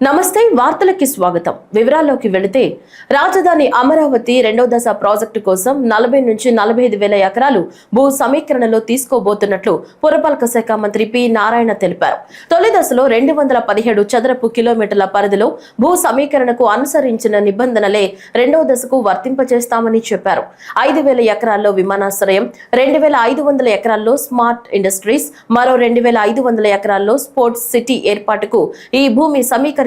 నమస్తే వార్తలకి స్వాగతం. వివరాల్లోకి వెళితే రాజధాని అమరావతి రెండో దశ ప్రాజెక్టు కోసం 40 నుంచి 45 వేల ఎకరాలు భూ సమీకరణలో తీసుకోబోతున్నట్లు పురపాలక శాఖ మంత్రి పి నారాయణ తెలిపారు. తొలి దశలో 217 చదరపు కిలోమీటర్ల పరిధిలో భూ సమీకరణకు అనుసరించిన నిబంధనలే రెండో దశకు వర్తింపజేస్తామని చెప్పారు. 5,000 ఎకరాల్లో విమానాశ్రయం, 2,500 ఎకరాల్లో స్మార్ట్ ఇండస్ట్రీస్, మరో 2,500 ఎకరాల్లో స్పోర్ట్స్ సిటీ ఏర్పాటుకు ఈ భూమి సమీకరించనున్నట్లు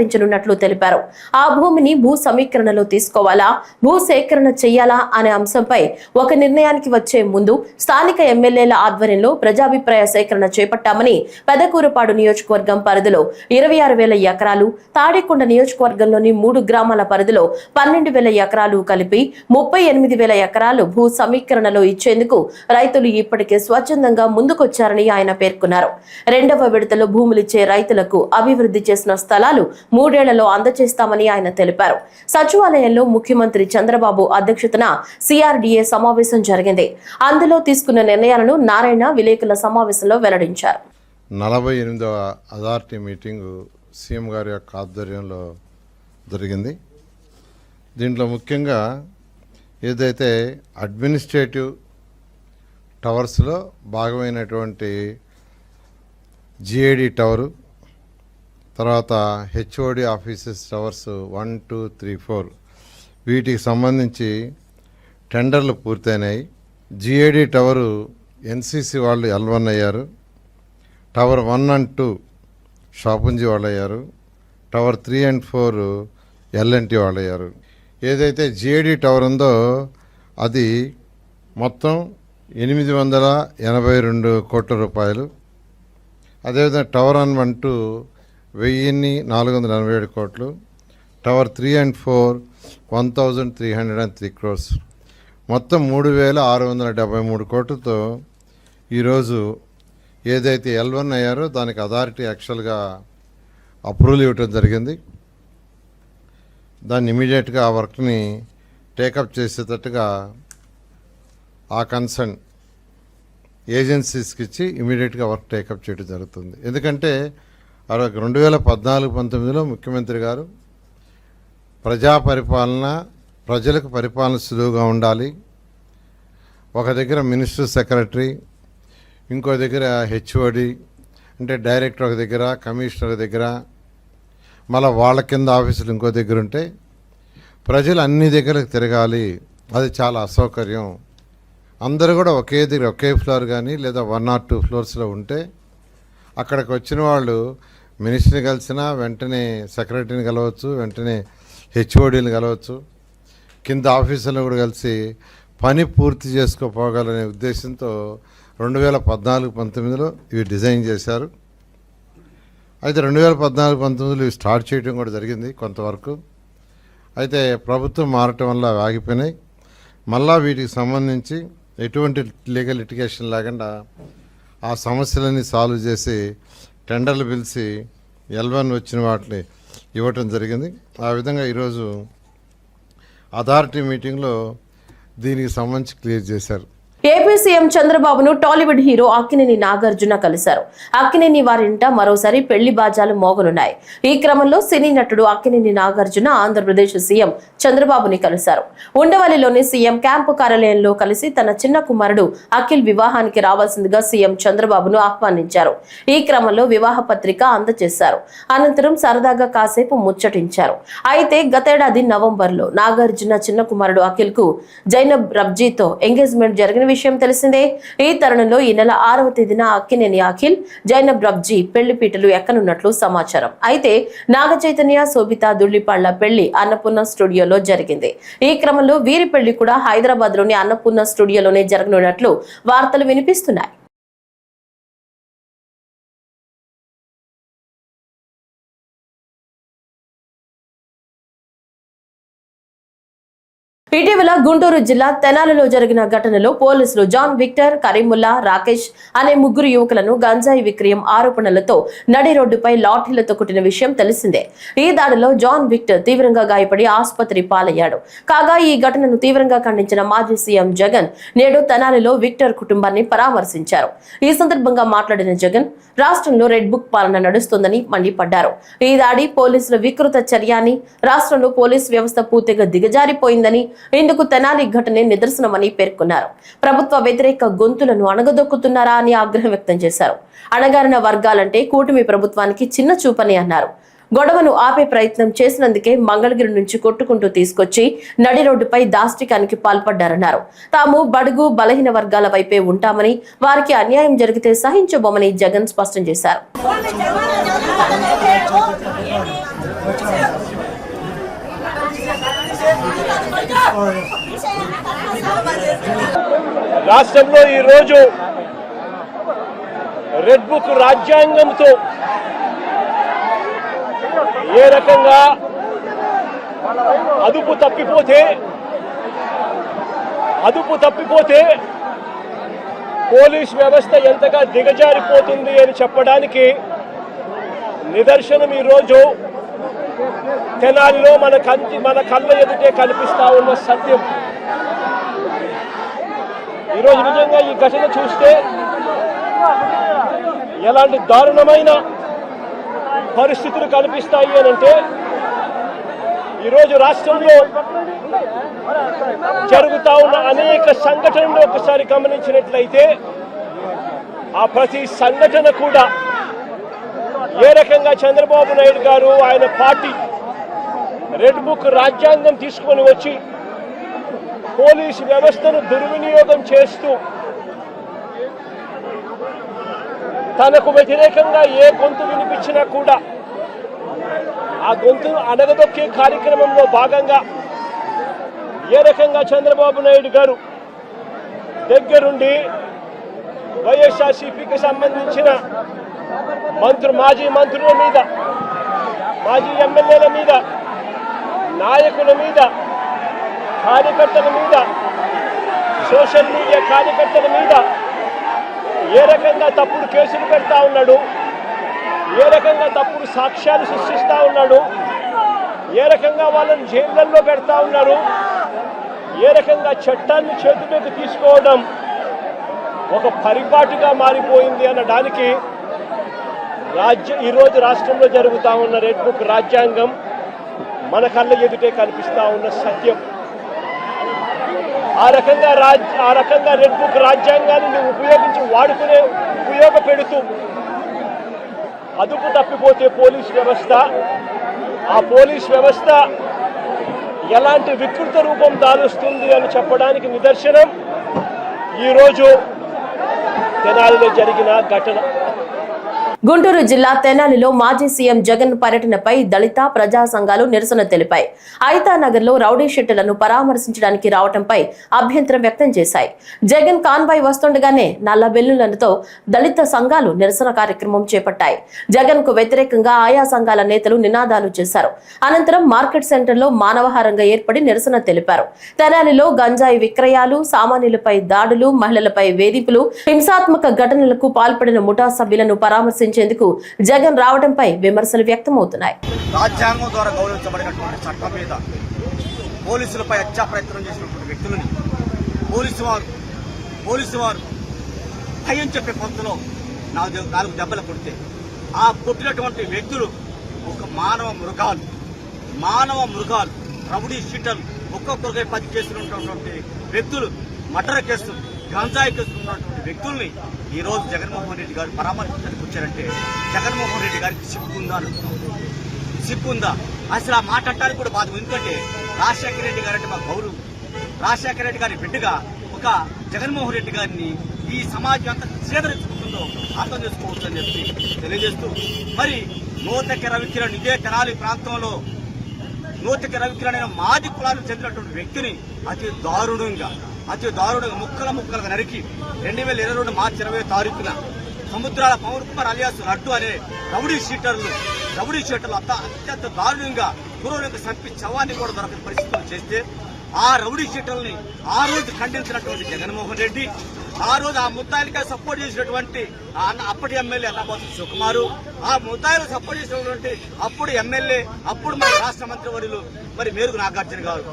తెలిపారు. ఆ భూమిని భూ సమీకరణలో తీసుకోవాలా, భూ సేకరణ చేయాలా అనే అంశంపై ఒక నిర్ణయానికి వచ్చే ముందు స్థానిక ఎమ్మెల్యేల ఆధ్వర్యంలో ప్రజాభిప్రాయ సేకరణ చేపట్టామని, పెదకూరుపాడు నియోజకవర్గం పరిధిలో 26,000 ఎకరాలు, తాడికొండ నియోజకవర్గంలోని 3 గ్రామాల పరిధిలో 12,000 ఎకరాలు కలిపి 38,000 ఎకరాలు భూ సమీకరణలో ఇచ్చేందుకు రైతులు ఇప్పటికే స్వచ్ఛందంగా ముందుకొచ్చారని ఆయన పేర్కొన్నారు. రెండవ విడతలో భూములిచ్చే రైతులకు అభివృద్ధి చేసిన స్థలాలు 3 ఏళ్లలో అందజేస్తామని ఆయన తెలిపారు. సచివాలయంలో ముఖ్యమంత్రి చంద్రబాబు అధ్యక్షతన సిఆర్డీఏ సమావేశం జరిగింది. అందులో తీసుకున్న నిర్ణయాలను నారాయణ విలేకరుల సమావేశంలో వెల్లడించారు. 48వ అథారిటీ మీటింగు సీఎం గారి యొక్క ఆధ్వర్యంలో జరిగింది. దీంట్లో ముఖ్యంగా ఏదైతే అడ్మినిస్ట్రేటివ్ టవర్స్లో భాగమైనటువంటి జిఐడి టవరు, తర్వాత హెచ్ఓడి ఆఫీసెస్ టవర్స్ 1, 2, 3, 4 వీటికి సంబంధించి టెండర్లు పూర్తయినాయి. జిఐడి టవరు ఎన్సిసి వాళ్ళు L1 అయ్యారు, టవర్ 1 and 2 షాపుంజీ వాళ్ళు అయ్యారు, టవర్ 3 and 4 L&T వాళ్ళు అయ్యారు. ఏదైతే జిఐడి టవర్ ఉందో అది మొత్తం 882 కోట్ల రూపాయలు. అదేవిధంగా టవర్ 1 and 2 1,487 కోట్లు, టవర్ 3 and 4 1,303 crores, మొత్తం 3,673 కోట్లతో ఈరోజు ఏదైతే L1 అయ్యారో దానికి అథారిటీ యాక్చువల్గా అప్రూవల్ ఇవ్వటం జరిగింది. దాన్ని ఇమీడియట్గా ఆ వర్క్ని టేకప్ చేసేటట్టుగా ఆ కన్సర్న్ ఏజెన్సీస్కి ఇచ్చి ఇమీడియట్గా వర్క్ టేకప్ చేయడం జరుగుతుంది. ఎందుకంటే 2014-19లో ముఖ్యమంత్రి గారు ప్రజా పరిపాలన, ప్రజలకు పరిపాలన సులువుగా ఉండాలి, ఒక దగ్గర మినిస్టర్ సెక్రటరీ, ఇంకో దగ్గర హెచ్ఓడి అంటే డైరెక్టర్ ఒక దగ్గర, కమిషనర్ దగ్గర, మళ్ళీ వాళ్ళ కింద ఆఫీసులు ఇంకో దగ్గర ఉంటే ప్రజలు అన్ని దగ్గరకు తిరగాలి, అది చాలా అసౌకర్యం. అందరూ కూడా ఒకే దగ్గర ఒకే ఫ్లోర్ కానీ లేదా 1 or 2 ఫ్లోర్స్లో ఉంటే అక్కడికి వచ్చిన వాళ్ళు మినిస్టర్ని కలిసినా వెంటనే సెక్రటరీని కలవచ్చు, వెంటనే హెచ్ఓడీని కలవచ్చు, కింద ఆఫీసులను కూడా కలిసి పని పూర్తి చేసుకోపోగలనే ఉద్దేశంతో 2014-19లో ఇవి డిజైన్ చేశారు. అయితే 2014-19లో ఇవి స్టార్ట్ చేయడం కూడా జరిగింది కొంతవరకు. అయితే ప్రభుత్వం మారటం వల్ల ఆగిపోయినాయి. మళ్ళా వీటికి సంబంధించి ఎటువంటి లీగల్ లిటిగేషన్ లేకుండా ఆ సమస్యలన్నీ సాల్వ్ చేసి టెండర్లు పిలిచి L1 వచ్చిన వాటిని ఇవ్వటం జరిగింది. ఆ విధంగా ఈరోజు అథారిటీ మీటింగ్లో దీనికి సంబంధించి క్లియర్ చేశారు. ఏపీ సీఎం చంద్రబాబును టాలీవుడ్ హీరో అక్కినేని నాగార్జున కలిశారు. అక్కినేని వారింట మరోసారి పెళ్లి బాజాలు మోగనున్నాయి. ఈ క్రమంలో సినీ నటుడు అక్కినేని నాగార్జున ఆంధ్రప్రదేశ్ సీఎం చంద్రబాబుని కలిశారు. ఉండవల్లిలోని సీఎం క్యాంపు కార్యాలయంలో కలిసి తన చిన్న కుమారుడు అఖిల్ వివాహానికి రావాల్సిందిగా సీఎం చంద్రబాబును ఆహ్వానించారు. ఈ క్రమంలో వివాహ పత్రిక అందజేశారు. అనంతరం సరదాగా కాసేపు ముచ్చటించారు. అయితే గతేడాది నవంబర్లో నాగార్జున చిన్న కుమారుడు అఖిల్ కు జైనబ్ రబ్జీతో ఎంగేజ్మెంట్ జరిగిన విషయం తెలిసిందే. ఈ తరుణంలో ఈ నెల 6వ తేదీన అక్కినేని అఖిల్, జైనబ్ రబ్జీ పెళ్లి పీటలు ఎక్కనున్నట్లు సమాచారం. అయితే నాగ చైతన్య, శోభిత దుళ్లిపాళ్ల పెళ్లి అన్నపూర్ణ స్టూడియోలో జరిగింది. ఈ క్రమంలో వీరి పెళ్లి కూడా హైదరాబాద్ లోని అన్నపూర్ణ స్టూడియోలోనే జరగనున్నట్లు వార్తలు వినిపిస్తున్నాయి. ఇటీవల గుంటూరు జిల్లా తెనాలిలో జరిగిన ఘటనలో పోలీసులు జాన్ విక్టర్, కరీముల్లా, రాకేష్ అనే ముగ్గురు యువకులను గంజాయి విక్రయం ఆరోపణలతో నడి రోడ్డుపై లాఠీలతో కొట్టిన విషయం తెలిసిందే. ఈ దాడిలో జాన్ విక్టర్ తీవ్రంగా గాయపడి ఆసుపత్రి పాలయ్యాడు. కాగా ఈ ఘటనను తీవ్రంగా ఖండించిన మాజీ సీఎం జగన్ నేడు తెనాలిలో విక్టర్ కుటుంబాన్ని పరామర్శించారు. ఈ సందర్భంగా మాట్లాడిన జగన్ రాష్ట్రంలో రెడ్ బుక్ పాలన నడుస్తోందని మండిపడ్డారు. ఈ దాడి పోలీసుల వికృత చర్య అని, రాష్ట్రంలో పోలీస్ వ్యవస్థ పూర్తిగా దిగజారిపోయిందని, ఇందుకు తెనాలి ఘటనే నిదర్శనమని పేర్కొన్నారు. ప్రభుత్వ వ్యతిరేక గొంతులను అణగదొక్కుతున్నారా అని ఆగ్రహం వ్యక్తం చేశారు. అణగారిన వర్గాలంటే కూటమి ప్రభుత్వానికి చిన్న చూపని అన్నారు. గొడవను ఆపే ప్రయత్నం చేసినందుకే మంగళగిరి నుంచి కొట్టుకుంటూ తీసుకొచ్చి నడి రోడ్డుపై దాష్టికానికి పాల్పడ్డారన్నారు. తాము బడుగు బలహీన వర్గాల వైపే ఉంటామని, వారికి అన్యాయం జరిగితే సహించబోమని జగన్ స్పష్టం చేశారు. రాష్ట్రంలో ఈరోజు రెడ్ బుక్ రాజ్యాంగంతో ఏ రకంగా అదుపు తప్పిపోతే పోలీస్ వ్యవస్థ ఎంతగా దిగజారిపోతుంది అని చెప్పడానికి నిదర్శనం ఈరోజు తెనాలిలో మన కళ్ళ ఎదుటే కనిపిస్తా ఉన్న సత్యం. ఈరోజు నిజంగా ఈ ఘటన చూస్తే ఎలాంటి దారుణమైన పరిస్థితులు కనిపిస్తాయి అనంటే, ఈరోజు రాష్ట్రంలో జరుగుతా ఉన్న అనేక సంఘటనలు ఒకసారి గమనించినట్లయితే ఆ ప్రతి సంఘటన కూడా ఏ రకంగా చంద్రబాబు నాయుడు గారు ఆయన పార్టీ రెడ్ బుక్ రాజ్యాంగం తీసుకొని వచ్చి పోలీసు వ్యవస్థను దుర్వినియోగం చేస్తూ తనకు వ్యతిరేకంగా ఏ గొంతు వినిపించినా కూడా ఆ గొంతును అణగదొక్కే కార్యక్రమంలో భాగంగా ఏ రకంగా చంద్రబాబు నాయుడు గారు దగ్గరుండి వైఎస్ఆర్సీపీకి సంబంధించిన మాజీ మంత్రుల మీద, మాజీ ఎమ్మెల్యేల మీద, నాయకుల మీద, కార్యకర్తల మీద, సోషల్ మీడియా కార్యకర్తల మీద ఏ రకంగా తప్పుడు కేసులు పెడతా ఉన్నాడు, ఏ రకంగా తప్పుడు సాక్ష్యాలు సృష్టిస్తూ ఉన్నాడు, ఏ రకంగా వాళ్ళని జైళ్ళల్లో పెడతా ఉన్నారు, ఏ రకంగా చట్టాన్ని చేతిలోకి తీసుకోవడం ఒక పరిపాటిగా మారిపోయింది అనడానికి ఈరోజు రాష్ట్రంలో జరుగుతూ ఉన్న రెడ్ బుక్ రాజ్యాంగం మన కళ్ళ ఎదుటే కనిపిస్తూ ఉన్న సత్యం. ఆ రకంగా రెడ్ బుక్ రాజ్యాంగాన్ని ఉపయోగపెడుతూ అదుపు తప్పిపోతే పోలీస్ వ్యవస్థ, ఆ పోలీస్ వ్యవస్థ ఎలాంటి వికృత రూపం దాలుస్తుంది అని చెప్పడానికి నిదర్శనం ఈరోజు తెనాలిలో జరిగిన ఘటన. గుంటూరు జిల్లా తెనాలిలో మాజీ సీఎం జగన్ పర్యటనపై దళిత ప్రజా సంఘాలు నిరసన తెలిపాయి. ఐతానగర్ లో రౌడీ షెట్టులను పరామర్శించడానికి రావడంపై అభ్యంతరం వ్యక్తం చేశాయి. జగన్ కాన్వాయ్ వస్తుండగానే నల్ల బెల్లులతో దళిత సంఘాలు నిరసన కార్యక్రమం చేపట్టాయి. జగన్ కు వ్యతిరేకంగా ఆయా సంఘాల నేతలు నినాదాలు చేశారు. అనంతరం మార్కెట్ సెంటర్ లో మానవహారంగా ఏర్పడి నిరసన తెలిపారు. తెనాలిలో గంజాయి విక్రయాలు, సామాన్యులపై దాడులు, మహిళలపై వేధింపులు, హింసాత్మక ఘటనలకు పాల్పడిన ముఠా సభ్యులను పరామర్శించేందుకు జగన్ రావడంపై విమర్శలు వ్యక్తమవుతున్నాయి. రాజ్యాంగం ద్వారా గౌరవించబడినటువంటి చట్టం మీద పోలీసులపై హత్యా ప్రయత్నం చేసినటువంటి వ్యక్తులని పోలీసు వారు భయం చెప్పే పొందులో 4 దెబ్బలు కొడితే ఆ కొట్టినటువంటి వ్యక్తులు ఒక మానవ మృగాలు రౌడీ షీటర్లు, ఒక్కొక్కరికై 10 కేసులు ఉన్నటువంటి వ్యక్తులు, మర్డర్ కేసులు, గంజాయి కేసులు ఉన్నటువంటి వ్యక్తుల్ని ఈ రోజు జగన్మోహన్ రెడ్డి గారు పరామర్శించడానికి వచ్చారంటే జగన్మోహన్ రెడ్డి గారికి సిగ్గుందా? అసలు ఆ మాట అంటానికి కూడా బాధ. ఎందుకంటే రాజశేఖర రెడ్డి గారు అంటే మా గౌరవం. రాజశేఖర రెడ్డి గారి బిడ్డగా ఒక జగన్మోహన్ రెడ్డి గారిని ఈ సమాజం ఎంత చేదరించుకుంటుందో అర్థం చేసుకోవచ్చు అని చెప్పి తెలియజేస్తూ, మరి నూతక రవికిరణ్ ఇదే తెనాలి ప్రాంతంలో నూతక రవికిరణ్ మాది కులాలకు చెందినటువంటి వ్యక్తిని అతి దారుణంగా ముక్కలుగా నరికి 2022 మార్చి 20వ తారీఖున సముద్రాల పవన్ కుమార్ అలియాస్ లడ్డు అనే రౌడీ షీటర్లు అత్యంత దారుణంగా క్రూరంగా చంపి శవాన్ని కూడా దొరకని పరిస్థితులు చేస్తే ఆ రౌడీ షీటర్ని ఆ రోజు ఖండించినటువంటి జగన్మోహన్ రెడ్డి, ఆ రోజు ఆ ముద్దాయిలకే సపోర్ట్ చేసినటువంటి అప్పటి ఎమ్మెల్యే అన్నాబోతు శివకుమారు, ఆ ముద్దాయిలు సపోర్ట్ చేసినటువంటి అప్పుడు ఎమ్మెల్యే, అప్పుడు మన రాష్ట్ర మంత్రివర్యులు మరి మేరుగు నాగార్జున గారు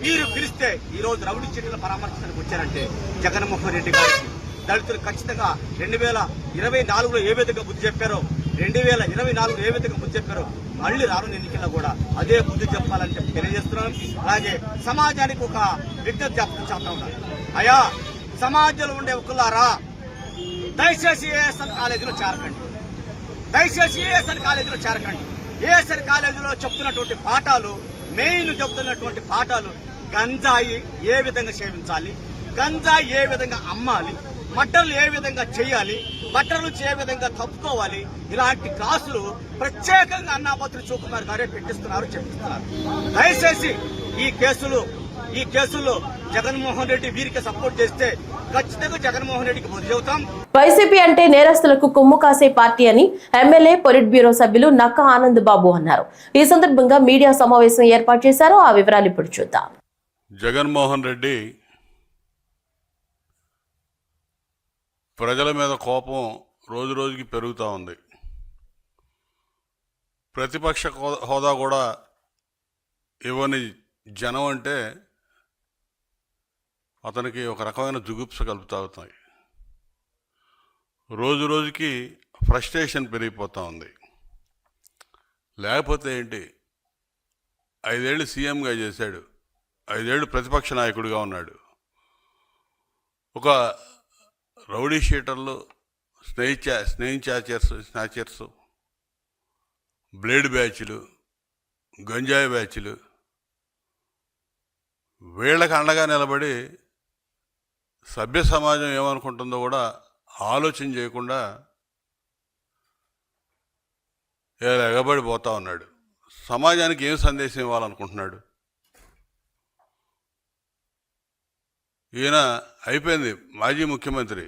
వీరు పిలిస్తే ఈ రోజు రౌడీ షీటర్ల పరామర్శించడానికి వచ్చారంటే జగన్మోహన్ రెడ్డి గారికి దళితులు ఖచ్చితంగా 2024లో ఏ విధంగా బుద్ధి చెప్పారో, 2024లో ఏ విధంగా బుద్ధి చెప్పారో మళ్ళీ రానున్న ఎన్నికల్లో కూడా అదే బుద్ధి చెప్పాలని చెప్పి తెలియజేస్తున్నాం. అలాగే సమాజానికి ఒక విజ్ఞప్తి చేస్తా ఉన్నారు. అయ్యా, సమాజంలో ఉండే ఒకలారా, దయచేసి ఏఎస్ఎన్ కాలేజీలో చేరకండి, దయచేసి ఏఎస్ఎన్ కాలేజీలో చేరకండి. ఏఎస్ఎన్ కాలేజీలో చెప్తున్నటువంటి పాఠాలు, మెయిన్ చెప్తున్నటువంటి పాఠాలు గంజాయి ఏ విధంగా సేవించాలి, గంజాయి ఏ విధంగా అమ్మాలి, మట్టలు ఏ విధంగా చేయాలి, బట్టల నుంచి ఏ విధంగా తప్పుకోవాలి, ఇలాంటి క్లాసులు ప్రత్యేకంగా అన్నాబోతు శివకుమార్ గారే పెట్టిస్తున్నారు, చెప్పిస్తున్నారు. దయచేసి ఈ కేసుల్లో జగన్మోహన్ రెడ్డి వీరికి సపోర్ట్ చేస్తే ఖచ్చితంగా జగన్మోహన్ రెడ్డికి బుద్ధి చెబుతాం. వైసీపీ అంటే నేరస్తులకు కొమ్ము కాసే పార్టీ అని ఎమ్మెల్యే పొలిట్ బ్యూరో సభ్యులు నక్క ఆనంద్ బాబు అన్నారు. ఈ సందర్భంగా మీడియా సమావేశం ఏర్పాటు చేశారు. ఆ వివరాలు ఇప్పుడు చూద్దాం. జగన్మోహన్ రెడ్డి ప్రజల మీద కోపం రోజు రోజుకి పెరుగుతూ ఉంది. ప్రతిపక్ష హోదా కూడా ఇవ్వని జనం అంటే అతనికి ఒక రకమైన జుగుప్స కలుపుతూ అవుతాయి. రోజు రోజుకి ఫ్రస్ట్రేషన్ పెరిగిపోతూ ఉంది. లేకపోతే ఏంటి, 5 ఏళ్ళు సీఎంగా చేశాడు, 5 ఏళ్ళు ప్రతిపక్ష నాయకుడిగా ఉన్నాడు. ఒక రౌడీ షీటర్లు, స్నేచర్స్, బ్లేడ్ బ్యాచ్లు, గంజాయి బ్యాచ్లు, వీళ్ళకి అండగా నిలబడి సభ్య సమాజం ఏమనుకుంటుందో కూడా ఆలోచన చేయకుండా ఎగబడిపోతా ఉన్నాడు. సమాజానికి ఏం సందేశం ఇవ్వాలనుకుంటున్నాడు? ఈయన అయిపోయింది, మాజీ ముఖ్యమంత్రి,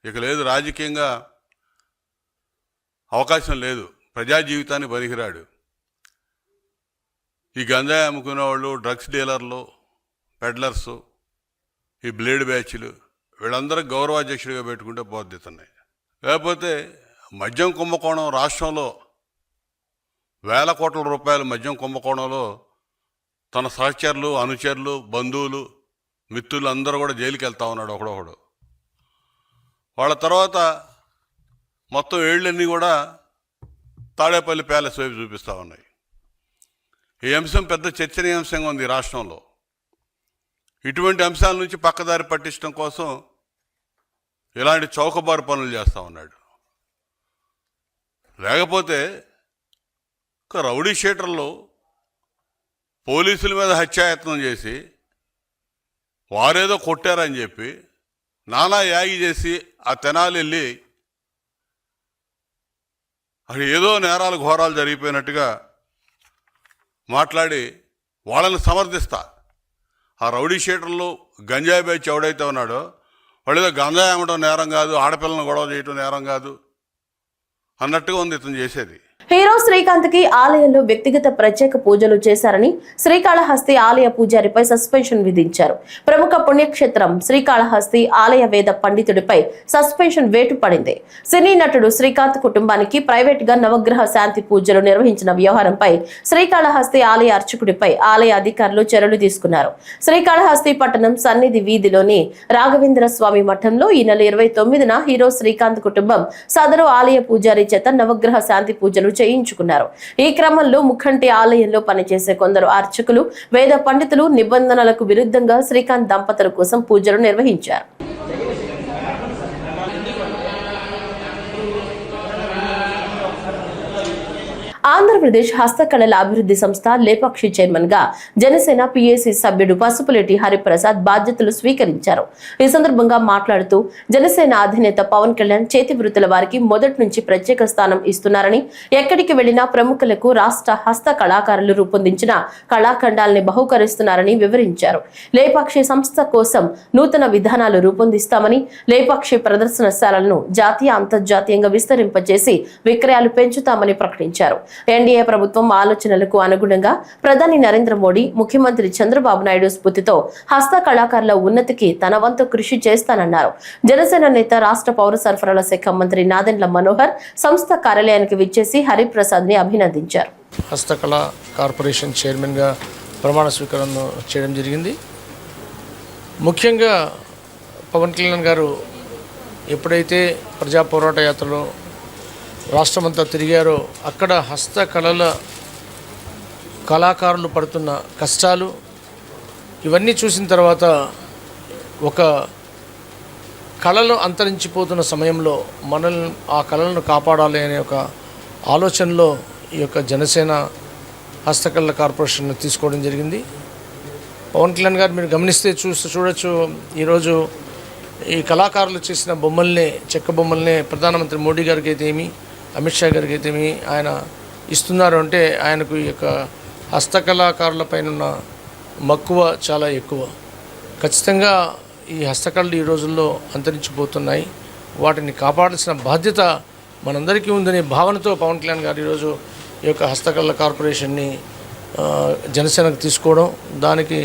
ఇక లేదు, రాజకీయంగా అవకాశం లేదు, ప్రజా జీవితాన్ని పనికిరాడు. ఈ గంజాయి అమ్ముకునే వాళ్ళు, డ్రగ్స్ డీలర్లు, పెడ్లర్సు, ఈ బ్లేడ్ బ్యాచ్లు, వీళ్ళందరూ గౌరవాధ్యక్షుడిగా పెట్టుకుంటే బాధ్యతన్నాయి. లేకపోతే మద్యం కుంభకోణం, రాష్ట్రంలో వేల కోట్ల రూపాయల మద్యం కుంభకోణంలో తన సహచరులు, అనుచరులు, బంధువులు, మిత్రులు అందరూ కూడా జైలుకి వెళ్తా ఉన్నాడు ఒకడొకడు. వాళ్ళ తర్వాత మొత్తం ఏళ్ళన్నీ కూడా తాడేపల్లి ప్యాలెస్ వైపు చూపిస్తూ ఉన్నాయి. ఈ అంశం పెద్ద చర్చనీయాంశంగా ఉంది రాష్ట్రంలో. ఇటువంటి అంశాల నుంచి పక్కదారి పట్టించడం కోసం ఇలాంటి చౌకబారు పనులు చేస్తూ ఉన్నాడు. లేకపోతే ఒక రౌడీ షీటర్లు పోలీసుల మీద హత్యాయత్నం చేసి వారేదో కొట్టారని చెప్పి నానా యాగి చేసి ఆ తెనాలి వెళ్ళి అక్కడ ఏదో నేరాలు ఘోరాలు జరిగిపోయినట్టుగా మాట్లాడి వాళ్ళని సమర్థిస్తా. ఆ రౌడీ షీటర్లు, గంజాయి బ్యాచ్ ఎవడైతే ఉన్నాడో వాళ్ళు ఏదో గంజాయి అమ్మడం నేరం కాదు, ఆడపిల్లను గొడవ చేయటం నేరం కాదు అన్నట్టుగా ఉంది ఇతను చేసేది. హీరో శ్రీకాంత్ కి ఆలయంలో వ్యక్తిగత ప్రత్యేక పూజలు చేశారని శ్రీకాళహస్తి ఆలయ పూజారిపై సస్పెన్షన్ విధించారు. ప్రముఖ పుణ్యక్షేత్రం శ్రీకాళహస్తి ఆలయ వేద పండితుడిపై సస్పెన్షన్ వేటు పడింది. సినీ నటుడు శ్రీకాంత్ కుటుంబానికి ప్రైవేట్ గా నవగ్రహ శాంతి పూజలు నిర్వహించిన వ్యవహారంపై శ్రీకాళహస్తి ఆలయ అర్చకుడిపై ఆలయ అధికారులు చర్యలు తీసుకున్నారు. శ్రీకాళహస్తి పట్టణం సన్నిధి వీధిలోని రాఘవేంద్ర స్వామి మఠంలో ఈ నెల 29న హీరో శ్రీకాంత్ కుటుంబం సదరు ఆలయ పూజారి చేత నవగ్రహ శాంతి పూజలు చేయించుకున్నారు. ఈ క్రమంలో ముఖంటి ఆలయంలో పనిచేసే కొందరు అర్చకులు, వేద పండితులు నిబంధనలకు విరుద్ధంగా శ్రీకాంత్ దంపతుల కోసం పూజలు నిర్వహించారు. ఆంధ్రప్రదేశ్ హస్తకళల అభివృద్ధి సంస్థ లేపాక్షి చైర్మన్ గా జనసేన పిఏసి సభ్యుడు పసుపులేటి హరిప్రసాద్ బాధ్యతలు స్వీకరించారు. ఈ సందర్భంగా మాట్లాడుతూ జనసేన అధినేత పవన్ కళ్యాణ్ చేతి వృత్తుల వారికి మొదటి నుంచి ప్రత్యేక స్థానం ఇస్తున్నారని, ఎక్కడికి వెళ్లినా ప్రముఖులకు రాష్ట్ర హస్త కళాకారులు రూపొందించిన కళాఖండాల్ని బహుకరిస్తున్నారని వివరించారు. లేపాక్షి సంస్థ కోసం నూతన విధానాలు రూపొందిస్తామని, లేపాక్షి ప్రదర్శనశాలలను జాతీయ అంతర్జాతీయంగా విస్తరింపజేసి విక్రయాలు పెంచుతామని ప్రకటించారు. ఎన్డీఏ ప్రభుత్వం ఆలోచనలకు అనుగుణంగా ప్రధాని నరేంద్ర మోడీ, ముఖ్యమంత్రి చంద్రబాబు నాయుడు స్ఫూర్తితో హస్త కళాకారుల ఉన్నతికి తన వంతు కృషి చేస్తానన్నారు. జనసేన నేత, రాష్ట్ర పౌర సరఫరాల శాఖ మంత్రి నాదెండ్ల మనోహర్ సంస్థ కార్యాలయానికి విచ్చేసి హరిప్రసాద్ ని అభినందించారు. హస్తకళ కార్పొరేషన్ చైర్మన్గా ప్రమాణ స్వీకారం చేయడం జరిగింది. ముఖ్యంగా పవన్ కళ్యాణ్ గారు ఎప్పుడైతే ప్రజా పోరాట యాత్రలో రాష్ట్రమంతా తిరిగారో అక్కడ హస్తకళల కళాకారులు పడుతున్న కష్టాలు ఇవన్నీ చూసిన తర్వాత ఒక కళలు అంతరించిపోతున్న సమయంలో మనల్ని ఆ కళలను కాపాడాలి అనే ఒక ఆలోచనలో ఈ యొక్క జనసేన హస్తకళల కార్పొరేషన్ తీసుకోవడం జరిగింది. పవన్ కళ్యాణ్ గారు మీరు గమనిస్తే చూడొచ్చు, ఈరోజు ఈ కళాకారులు చేసిన బొమ్మల్ని, చెక్క బొమ్మల్ని ప్రధానమంత్రి మోడీ గారికి అయితే ఏమి, అమిత్ షా గారికి అయితే ఏమి ఆయన ఇస్తున్నారు అంటే ఆయనకు ఈ యొక్క హస్తకళాకారుల పైన ఉన్న మక్కువ చాలా ఎక్కువ. ఖచ్చితంగా ఈ హస్తకళలు ఈ రోజుల్లో అంతరించిపోతున్నాయి. వాటిని కాపాడాల్సిన బాధ్యత మనందరికీ ఉందనే భావనతో పవన్ కళ్యాణ్ గారు ఈరోజు ఈ యొక్క హస్తకళల కార్పొరేషన్ని జనసేనకు తీసుకోవడం, దానికి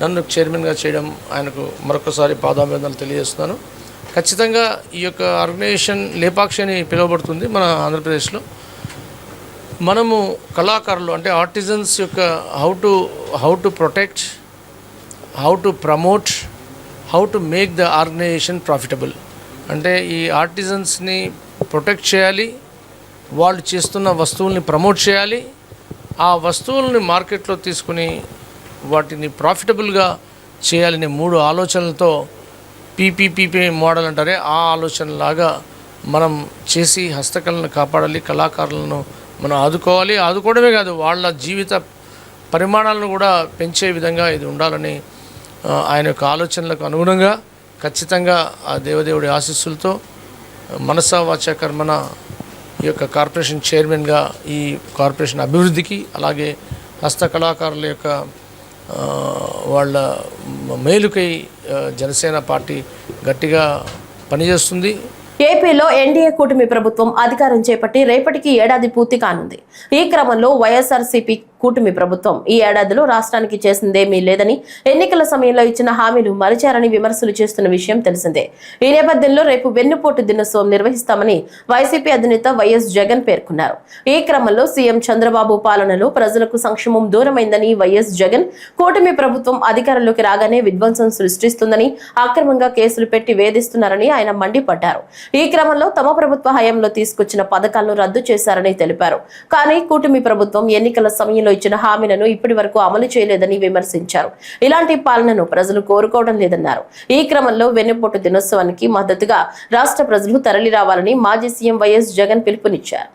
నన్ను చైర్మన్గా చేయడం ఆయనకు మరొకసారి పాదాభివందనలు తెలియజేస్తున్నాను. ఖచ్చితంగా ఈ యొక్క ఆర్గనైజేషన్ లేపాక్షి అని పిలువబడుతుంది మన ఆంధ్రప్రదేశ్లో. మనము కళాకారులు అంటే ఆర్టిజన్స్ యొక్క how to protect, how to promote, how to make the organisation profitable. అంటే ఈ ఆర్టిజన్స్ని ప్రొటెక్ట్ చేయాలి, వాళ్ళు చేస్తున్న వస్తువుల్ని ప్రమోట్ చేయాలి, ఆ వస్తువుల్ని మార్కెట్లో తీసుకుని వాటిని ప్రాఫిటబుల్గా చేయాలనే 3 ఆలోచనలతో పీపీపీ మోడల్ అంటారే ఆ ఆలోచనలాగా మనం చేసి హస్తకళలను కాపాడాలి, కళాకారులను మనం ఆదుకోవాలి. ఆదుకోవడమే కాదు, వాళ్ళ జీవిత పరిమాణాలను కూడా పెంచే విధంగా ఇది ఉండాలని ఆయన యొక్క ఆలోచనలకు అనుగుణంగా ఖచ్చితంగా ఆ దేవదేవుడి ఆశీస్సులతో మనసా వాచా కర్మన ఈ యొక్క కార్పొరేషన్ చైర్మన్గా ఈ కార్పొరేషన్ అభివృద్ధికి, అలాగే హస్తకళాకారుల యొక్క వాళ్ళ మేలుకై జనసేన పార్టీ గట్టిగా పనిచేస్తుంది. ఏపీలో ఎన్డీఏ కూటమి ప్రభుత్వం అధికారం చేపట్టి రేపటికి ఏడాది పూర్తి కానుంది. ఈ క్రమంలో వైఎస్ఆర్సీపీ కూటమి ప్రభుత్వం ఈ ఏడాదిలో రాష్ట్రానికి చేసిందేమీ లేదని, ఎన్నికల సమయంలో ఇచ్చిన హామీలు మరిచారని విమర్శలు చేస్తున్న విషయం తెలిసిందే. ఈ నేపథ్యంలో రేపు వెన్నుపోటు దినోత్సవం నిర్వహిస్తామని వైసీపీ అధినేత వైఎస్ జగన్ పేర్కొన్నారు. ఈ క్రమంలో సీఎం చంద్రబాబు పాలనలో ప్రజలకు సంక్షేమం దూరమైందని వైఎస్ జగన్, కూటమి ప్రభుత్వం అధికారంలోకి రాగానే విధ్వంసం సృష్టిస్తుందని, అక్రమంగా కేసులు పెట్టి వేధిస్తున్నారని ఆయన మండిపడ్డారు. ఈ క్రమంలో తమ ప్రభుత్వ హయాంలో తీసుకొచ్చిన పథకాలను రద్దు చేశారని తెలిపారు. కానీ కూటమి ప్రభుత్వం ఎన్నికల సమయంలో ఇచ్చిన హామీలను ఇప్పటి వరకు అమలు చేయలేదని విమర్శించారు. ఇలాంటి పాలనను ప్రజలు కోరుకోవడం లేదన్నారు. ఈ క్రమంలో వెన్నుపోటు దినోత్సవానికి మద్దతుగా రాష్ట్ర ప్రజలు తరలి రావాలని మాజీ సీఎం వైఎస్ జగన్ పిలుపునిచ్చారు.